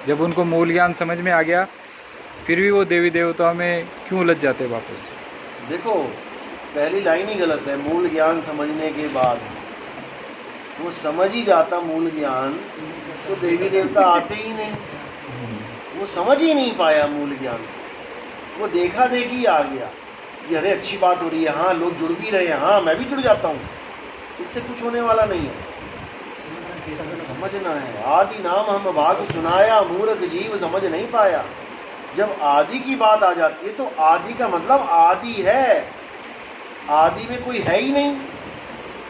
जब उनको मूल ज्ञान समझ में आ गया फिर भी वो देवी देवताओं में क्यों उलझ जाते वापस? देखो, पहली लाइन ही गलत है। मूल ज्ञान समझने के बाद वो समझ ही जाता मूल ज्ञान, तो देवी देवता आते ही नहीं। वो समझ ही नहीं पाया मूल ज्ञान, वो देखा देखी आ गया कि अरे अच्छी बात हो रही है, हाँ लोग जुड़ भी रहे हैं, हाँ मैं भी जुड़ जाता हूँ। इससे कुछ होने वाला नहीं है। समझना है। आदि नाम हम भाग सुनाया, मूर्ख जीव समझ नहीं पाया। जब आदि की बात आ जाती है तो आदि का मतलब आदि है। आदि में कोई है ही नहीं,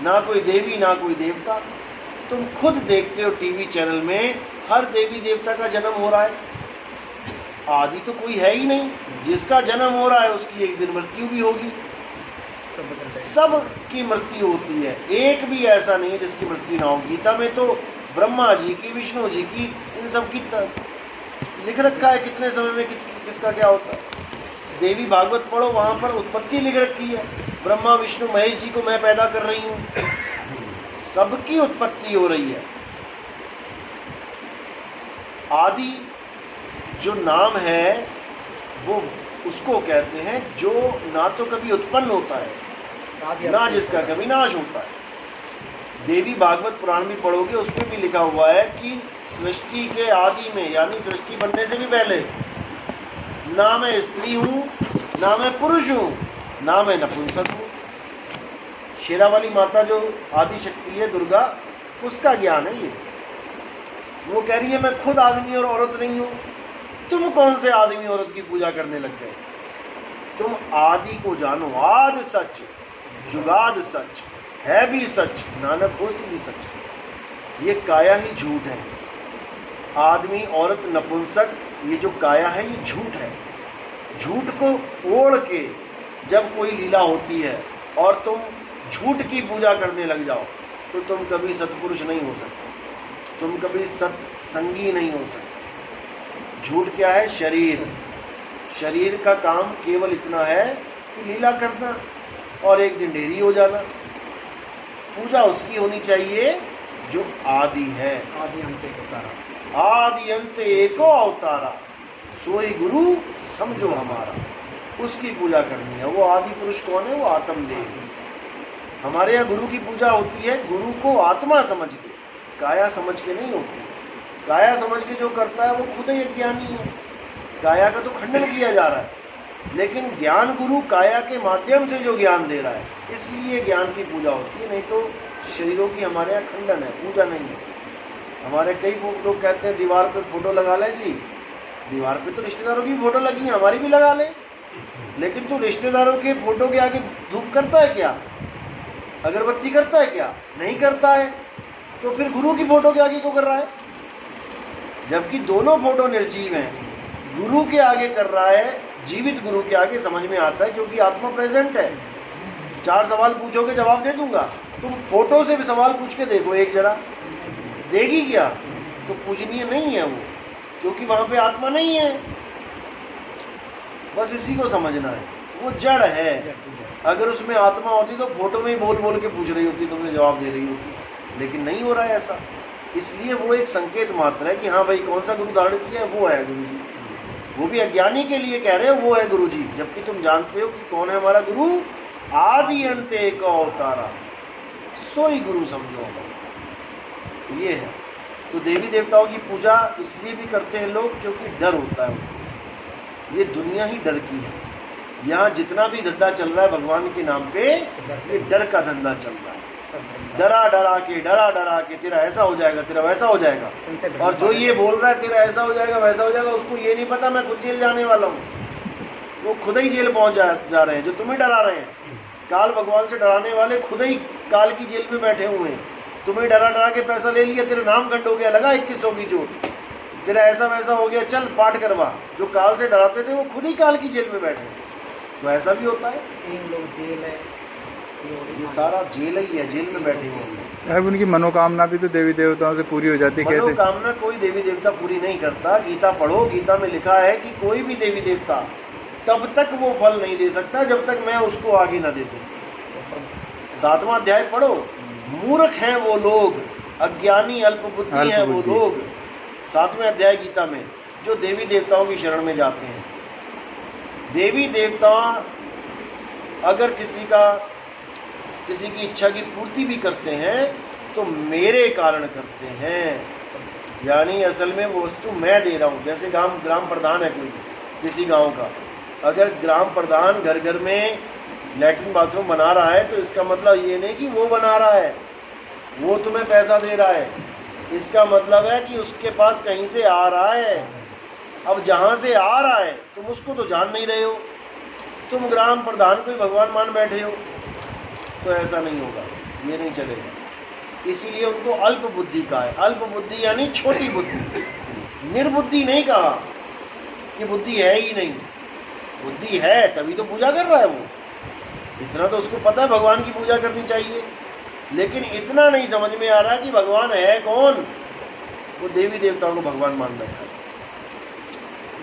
ना कोई देवी ना कोई देवता। तुम खुद देखते हो टीवी चैनल में हर देवी देवता का जन्म हो रहा है। आदि तो कोई है ही नहीं। जिसका जन्म हो रहा है उसकी एक दिन मृत्यु भी होगी। सब की मृत्यु होती है, एक भी ऐसा नहीं है जिसकी मृत्यु ना हो। गीता में तो ब्रह्मा जी की, विष्णु जी की, इन सब की लिख रखा है कितने समय में किसका क्या होता है। देवी भागवत पढ़ो, वहां पर उत्पत्ति लिख रखी है। ब्रह्मा विष्णु महेश जी को मैं पैदा कर रही हूँ। सबकी उत्पत्ति हो रही है। आदि जो नाम है वो उसको कहते हैं जो ना तो कभी उत्पन्न होता है ना जिसका कभी नाश होता है। देवी भागवत पुराण भी पढ़ोगे, उसमें भी लिखा हुआ है कि सृष्टि के आदि में, यानी सृष्टि बनने से भी पहले, ना मैं स्त्री हूँ ना मैं पुरुष हूँ ना मैं नपुंसक हूँ। शेरा वाली माता जो आदि शक्ति है दुर्गा, उसका ज्ञान है ये। वो कह रही है मैं खुद आदमी और औरत नहीं हूँ। तुम कौन से आदमी औरत की पूजा करने लग गए? तुम आदि को जानो। आदि सच, जुगाद सच, है भी सच, नानक होसी भी सच। ये काया ही झूठ है। आदमी औरत नपुंसक, ये जो काया है ये झूठ है। झूठ को ओढ़ के जब कोई लीला होती है और तुम झूठ की पूजा करने लग जाओ तो तुम कभी सत्पुरुष नहीं हो सकते, तुम कभी सत्संगी नहीं हो सकते। झूठ क्या है? शरीर। शरीर का काम केवल इतना है कि लीला करना और एक दिन ढेरी हो जाना। पूजा उसकी होनी चाहिए जो आदि है। आदि अंत एक अवतारा, आदि अंत एको अवतारा, सोई गुरु समझो हमारा। उसकी पूजा करनी है। वो आदि पुरुष कौन है? वो आत्मदेव। हमारे यहाँ गुरु की पूजा होती है गुरु को आत्मा समझ के, काया समझ के नहीं होती। काया समझ के जो करता है वो खुद ही अज्ञानी है। काया का तो खंडन किया जा रहा है, लेकिन ज्ञान गुरु काया के माध्यम से जो ज्ञान दे रहा है, इसलिए ज्ञान की पूजा होती है। नहीं तो शरीरों की हमारे यहाँ खंडन है, पूजा नहीं है। हमारे कई लोग कहते हैं दीवार पे फोटो लगा ले जी। दीवार पे तो रिश्तेदारों की फोटो लगी है, हमारी भी लगा ले। लेकिन तू रिश्तेदारों के फोटो के आगे धूप करता है क्या? अगरबत्ती करता है क्या? नहीं करता है। तो फिर गुरु की फोटो के आगे क्यों कर रहा है? जबकि दोनों फोटो निर्जीव हैं। गुरु के आगे कर रहा है, जीवित गुरु के आगे समझ में आता है क्योंकि आत्मा प्रेजेंट है। 4 सवाल पूछोगे जवाब दे दूंगा। तुम फोटो से भी सवाल पूछ के देखो एक जरा, देगी क्या? तो पूजनीय नहीं है वो, क्योंकि वहां पे आत्मा नहीं है। बस इसी को समझना है। वो जड़ है। अगर उसमें आत्मा होती तो फोटो में ही बोल बोल के पूछ रही होती, तुम्हें जवाब दे रही होती। लेकिन नहीं हो रहा है ऐसा। इसलिए वो एक संकेत मात्र है कि हाँ भाई कौन सा गुरु धारण किया है, वो है गुरु जी। वो भी अज्ञानी के लिए कह रहे हो वो है गुरु जी, जबकि तुम जानते हो कि कौन है हमारा गुरु? आदि अंत एक अवतारा, सोई गुरु समझो। ये है। तो देवी देवताओं की पूजा इसलिए भी करते हैं लोग क्योंकि डर होता है उनको। ये दुनिया ही डर की है। यहाँ जितना भी धंधा चल रहा है भगवान के नाम पे, ये डर का धंधा चल रहा है। डरा डरा के तेरा ऐसा हो जाएगा, तेरा वैसा हो जाएगा। और जो ये बोल रहा है तेरा ऐसा हो जाएगा वैसा हो जाएगा, उसको ये नहीं पता मैं खुद जेल जाने वाला हूँ। वो खुद ही जेल पहुंच जा रहे हैं जो तुम्हें डरा रहे हैं। काल भगवान से डराने वाले खुद ही काल की जेल में बैठे हुए हैं। तुम्हें डरा डरा के पैसा ले लिया, तेरा नाम गंड हो गया, लगा 2100 की चोट, तेरा ऐसा वैसा हो गया, चल पाठ करवा। जो काल से डराते थे वो खुद ही काल की जेल में बैठे हैं। तो ऐसा भी होता है। 3 लोग जेल है, ये सारा जेल ही है, जेल में बैठे हुए हैं। साहब उनकी मनोकामना भी तो देवी देवताओं से पूरी हो जाती है। मनोकामना कोई देवी देवता पूरी नहीं करता। गीता पढ़ो, गीता में लिखा है कि कोई भी देवी देवता तब तक वो फल नहीं दे सकता जब तक मैं उसको आगे न दे दूं। 7वां अध्याय पढ़ो। मूर्ख हैं वो लोग, अज्ञानी अल्प बुद्धि हैं वो लोग, 7वें अध्याय गीता में, जो देवी देवताओं की शरण में जाते हैं। देवी देवता अगर किसी की इच्छा की पूर्ति भी करते हैं तो मेरे कारण करते हैं, यानी असल में वो वस्तु मैं दे रहा हूँ। जैसे ग्राम प्रधान है कोई किसी गांव का, अगर ग्राम प्रधान घर घर में लैट्रिन बाथरूम बना रहा है तो इसका मतलब ये नहीं कि वो बना रहा है, वो तुम्हें पैसा दे रहा है। इसका मतलब है कि उसके पास कहीं से आ रहा है। अब जहाँ से आ रहा है तुम उसको तो जान नहीं रहे हो, तुम ग्राम प्रधान को ही भगवान मान बैठे हो, तो ऐसा नहीं होगा, ये नहीं चलेगा। इसीलिए उनको अल्प बुद्धि कहा है। अल्प बुद्धि यानी छोटी बुद्धि, निर्बुद्धि नहीं कहा कि बुद्धि है ही नहीं। बुद्धि है तभी तो पूजा कर रहा है वो, इतना तो उसको पता है भगवान की पूजा करनी चाहिए, लेकिन इतना नहीं समझ में आ रहा कि भगवान है कौन। वो देवी देवताओं को भगवान मान बैठा है।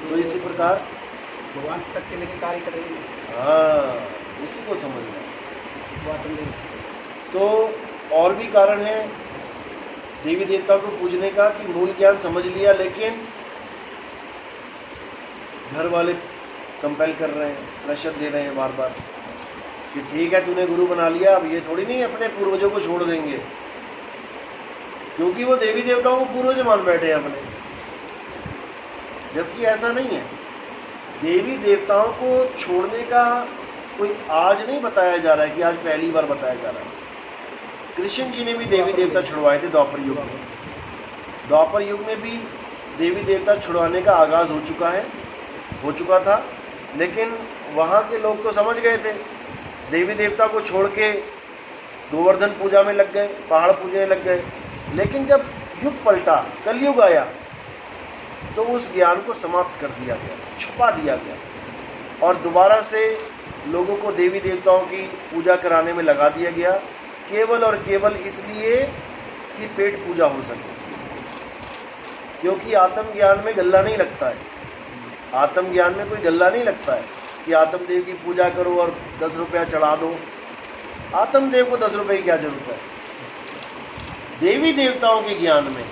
तो इसी प्रकार भगवान सबके लिए कार्य कर रही है। हाँ, इसी को समझना। तो और भी कारण है देवी देवताओं को पूजने का कि मूल ज्ञान समझ लिया, लेकिन घर वाले कंपेल कर रहे हैं, प्रेशर दे रहे हैं बार बार कि ठीक है तूने गुरु बना लिया, अब ये थोड़ी नहीं अपने पूर्वजों को छोड़ देंगे, क्योंकि वो देवी देवताओं को पूर्वज मान बैठे हैं अपने, जबकि ऐसा नहीं है। देवी देवताओं को छोड़ने का कोई आज नहीं बताया जा रहा है कि आज पहली बार बताया जा रहा है। कृष्ण जी ने भी देवी देवता छुड़वाए थे द्वापर युग में। द्वापर युग में भी देवी देवता छुड़वाने का आगाज हो चुका था, लेकिन वहाँ के लोग तो समझ गए थे। देवी देवता को छोड़ के गोवर्धन पूजा में लग गए, पहाड़ पूजने लग गए। लेकिन जब युग पलटा, कलयुग आया, तो उस ज्ञान को समाप्त कर दिया गया, छुपा दिया गया, और दोबारा से लोगों को देवी देवताओं की पूजा कराने में लगा दिया गया, केवल और केवल इसलिए कि पेट पूजा हो सके। क्योंकि आत्मज्ञान में गल्ला नहीं लगता है। आत्मज्ञान में कोई गल्ला नहीं लगता है कि आत्मदेव की पूजा करो और 10 रुपया चढ़ा दो। आत्मदेव को 10 रुपये की क्या जरूरत है? देवी देवताओं के ज्ञान में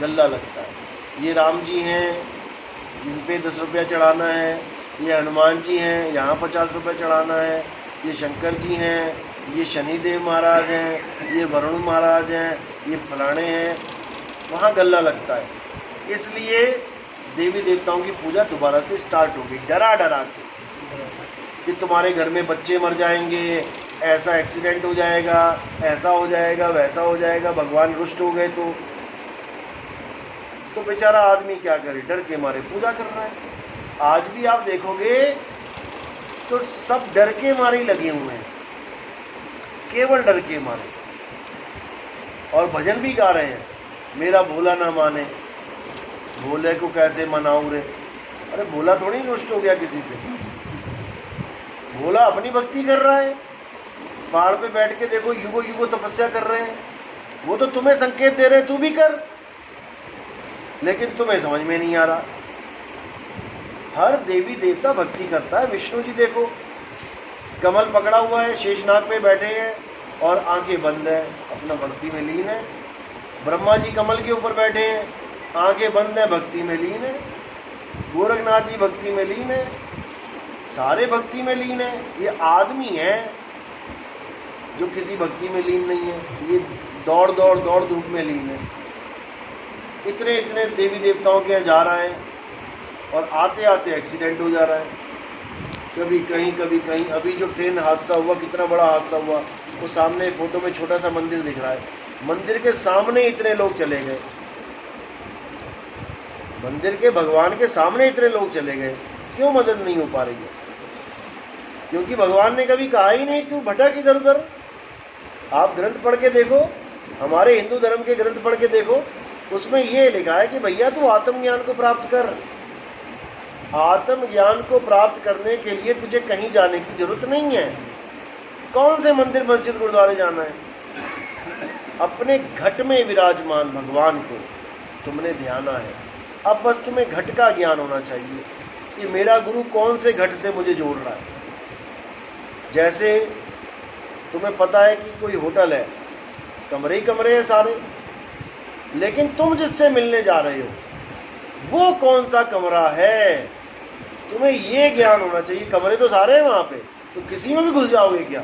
गल्ला लगता है। ये राम जी हैं, जिन पे 10 रुपया चढ़ाना है, ये हनुमान जी हैं, यहाँ 50 रुपये चढ़ाना है, ये शंकर जी हैं, ये शनिदेव महाराज हैं, ये वरुण महाराज हैं, ये फलाने हैं, वहाँ गल्ला लगता है। इसलिए देवी देवताओं की पूजा दोबारा से स्टार्ट हो गई, डरा डरा के कि तुम्हारे घर में बच्चे मर जाएंगे, ऐसा एक्सीडेंट हो जाएगा, ऐसा हो जाएगा, वैसा हो जाएगा, भगवान रुष्ट हो गए तो बेचारा आदमी क्या करे, डर के मारे पूजा कर रहा है। आज भी आप देखोगे तो सब डर के मारे ही लगे हुए हैं, केवल डर के मारे, और भजन भी गा रहे हैं, मेरा भोला ना माने, भोले को कैसे मनाऊं रे। अरे भोला थोड़ी रुष्ट हो गया किसी से, भोला अपनी भक्ति कर रहा है। पहाड़ पे बैठ के देखो, युगो युगो तपस्या कर रहे हैं, वो तो तुम्हें संकेत दे रहे हैं तू भी कर, लेकिन तुम्हें समझ में नहीं आ रहा। हर देवी देवता भक्ति करता है। विष्णु जी देखो, कमल पकड़ा हुआ है, शेषनाग पे बैठे हैं और आंखें बंद है, अपना भक्ति में लीन है। ब्रह्मा जी कमल के ऊपर बैठे हैं, आंखें बंद है, भक्ति में लीन है। गोरखनाथ जी भक्ति में लीन है, सारे भक्ति में लीन है। ये आदमी है जो किसी भक्ति में लीन नहीं है, ये दौड़ दौड़ दौड़ धूप में लीन है। इतने इतने देवी देवताओं के यहाँ जा रहा है और आते आते एक्सीडेंट हो जा रहा है, कभी कहीं कभी कहीं। अभी जो ट्रेन हादसा हुआ, कितना बड़ा हादसा हुआ, वो सामने फोटो में छोटा सा मंदिर दिख रहा है, मंदिर के सामने इतने लोग चले गए, मंदिर के भगवान के सामने इतने लोग चले गए। क्यों मदद नहीं हो पा रही है? क्योंकि भगवान ने कभी कहा ही नहीं तू भटक इधर उधर। आप ग्रंथ पढ़ के देखो, हमारे हिंदू धर्म के ग्रंथ पढ़ के देखो, उसमें ये लिखा है कि भैया तू आत्मज्ञान को प्राप्त कर। आत्मज्ञान को प्राप्त करने के लिए तुझे कहीं जाने की जरूरत नहीं है। कौन से मंदिर मस्जिद गुरुद्वारे जाना है? अपने घट में विराजमान भगवान को तुमने ध्याना है। अब बस तुम्हें घट का ज्ञान होना चाहिए कि मेरा गुरु कौन से घट से मुझे जोड़ रहा है। जैसे तुम्हें पता है कि कोई होटल है, कमरे ही कमरे हैं सारे, लेकिन तुम जिससे मिलने जा रहे हो वो कौन सा कमरा है, तुम्हें ये ज्ञान होना चाहिए। कमरे तो सारे हैं वहां पे, तो किसी में भी घुस जाओगे क्या?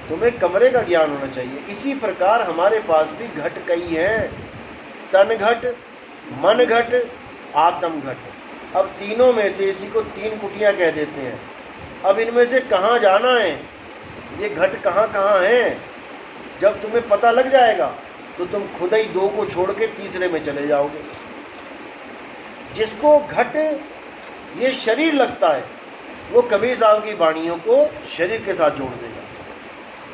तुम्हें कमरे का ज्ञान होना चाहिए। इसी प्रकार हमारे पास भी घट कई हैं, तन घट, मन घट, आत्म घट। अब तीनों में से इसी को तीन कुटियां कह देते हैं। अब इनमें से कहाँ जाना है, ये घट कहाँ कहाँ है, जब तुम्हें पता लग जाएगा तो तुम खुद ही दो को छोड़ के तीसरे में चले जाओगे। जिसको घट ये शरीर लगता है वो कबीर साहब की वाणियों को शरीर के साथ जोड़ देगा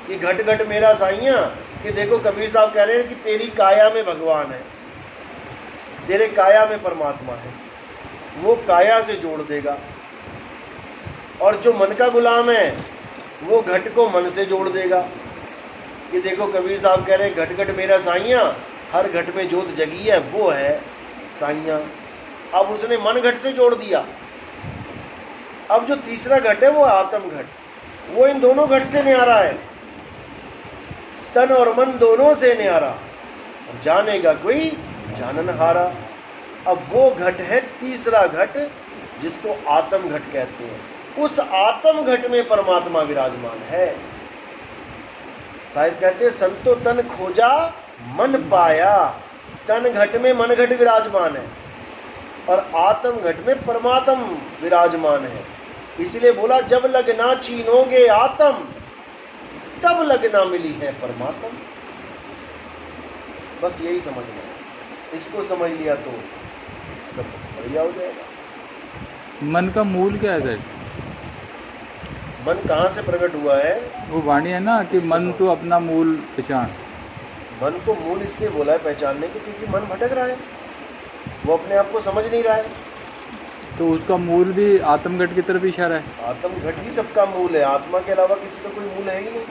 कि घट घट मेरा साइयां, कि देखो कबीर साहब कह रहे हैं कि तेरी काया में भगवान है, तेरे काया में परमात्मा है, वो काया से जोड़ देगा। और जो मन का गुलाम है वो घट को मन से जोड़ देगा कि देखो कबीर साहब कह रहे हैं घट घट मेरा साइयां, हर घट में जोत जगी है वो है साइयां। अब उसने मन घट से जोड़ दिया। अब जो तीसरा घट है वो आत्म घट, वो इन दोनों घट से न्यारा है, तन और मन दोनों से न्यारा। जानेगा कोई जाननहारा। अब वो घट है तीसरा घट जिसको आत्म घट कहते हैं। उस आत्म घट में परमात्मा विराजमान है। साहिब कहते हैं संतो तन खोजा मन पाया। तन घट में मन घट विराजमान है और आत्म घट में परमात्म विराजमान है। इसलिए बोला जब लगना चीनोगे आत्म तब लगना मिली है परमात्म। बस यही समझना है। इसको समझ लिया तो सब बढ़िया हो जाएगा। मन का मूल क्या है साहब? मन कहाँ से प्रकट हुआ है? वो वाणी है ना कि मन तो अपना मूल पहचान। मन को मूल इसलिए बोला है पहचानने को क्योंकि मन भटक रहा है, वो अपने आप को समझ नहीं रहा है। तो उसका मूल भी आत्मघट की तरफ इशारा है। आत्म घट ही सबका मूल है, आत्मा के अलावा किसी का कोई मूल है ही नहीं।